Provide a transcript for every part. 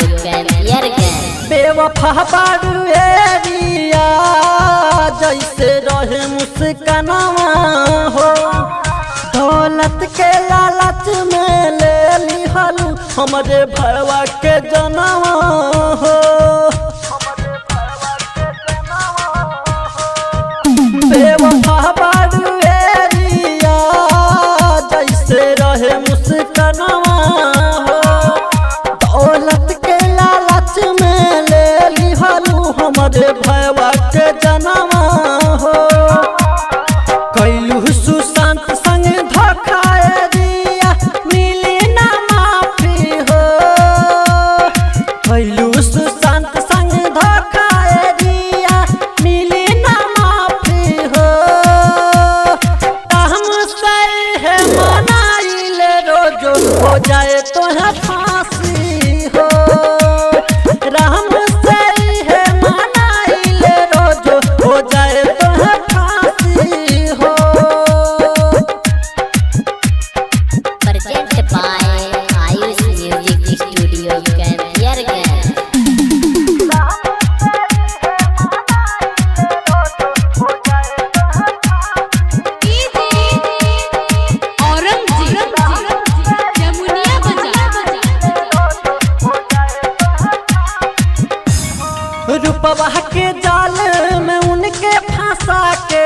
कैंपियर के बेवफा बारू एरिया जैसे रहे मुस्कानवा हो, दौलत के लालच में ले लिहलू हमरे भरवा के जनवा हो। बेवफा बारू एरिया जैसे रहे मुस्कानवा हो, दौलत के लालच में ले लिहलू हमरे भरवा के जनवा हो। कैलू सुशांत संग धोखा दिया मिली ना माफी हो, कैलू सुशांत संग धोखा दिया मिली ना माफी हो। हम सही है मनाइल रोजो हो जाए तो है फांसी हो, राम सही है मनाइल रोजो हो जाए तो है फांसी हो। Present by Ayush music studio कैंपियर के रूपवा के जाल में उनके फंसा के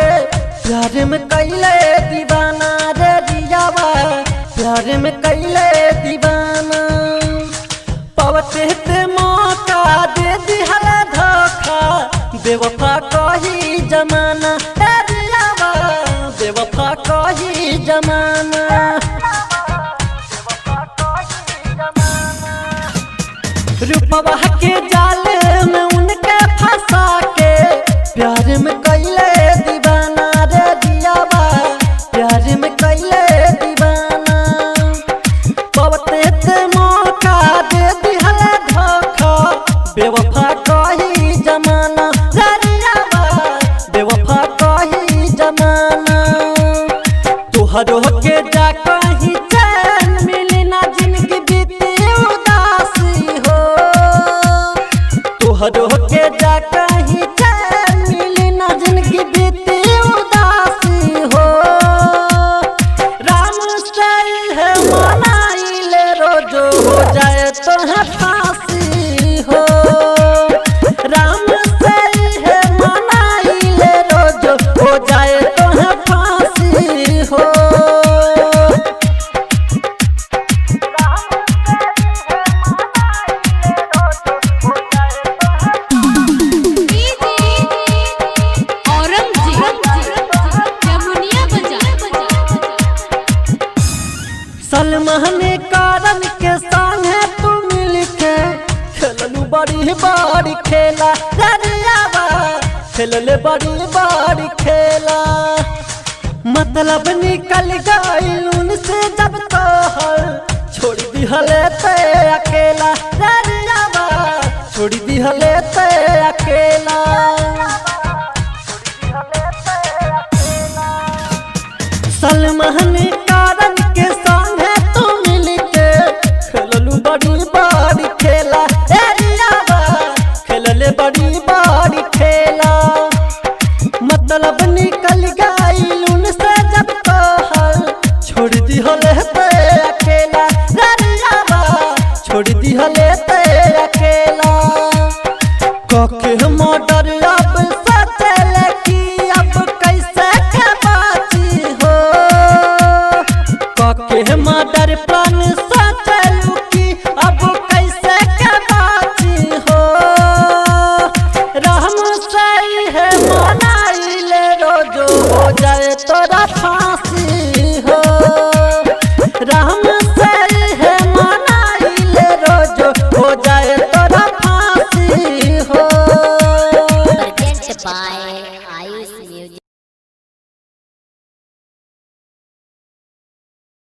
प्यार में कैले दीवाना रे रियावा, प्यार में कैले दीवाना। पवते ते मौका दे दिहल धोखा, बेवफा कही जमाना रे रियावा, बेवफा कही जमाना। रूपवा के जाल में उनके फंसा के प्यार में कैले दीवाना रे दियावा, प्यार में कैले दीवाना। पवते ते मौका दे दिहल धोखा, बेवफा कही जमाना रे दियावा, बेवफा कही जमाना। तुहरो के जा कहीं चैन मिली ना जिंदगी बीती उदासी हो, तुहरो के जा कहीं चैन मिली ना जिंदगी बीती उदासी हो। राम सही है मनाइल रोजो हो जाए तो है फांसी हो, राम सही है मनाइल रोजो हो जाए तो है फांसी हो। सलमान कारण के संग तू मिल के खेललू बड़ी बड़ी खेला दरियावा, खेलले बड़ी बड़ी खेला। मतलब निकल गइल उनसे जब तोहर छोड़ दिहले ते अकेला दरियावा, छोड़ दिहले ते अकेला। सलमान कारण के संग तू मिल के खेललू बड़ी बड़ी खेला एरियावा, खेलले बड़ी बड़ी खेला। मतलब निकल गइल उनसे जब तोहर छोड़ दिहले ते अकेला एरियावा, छोड़ दिहले।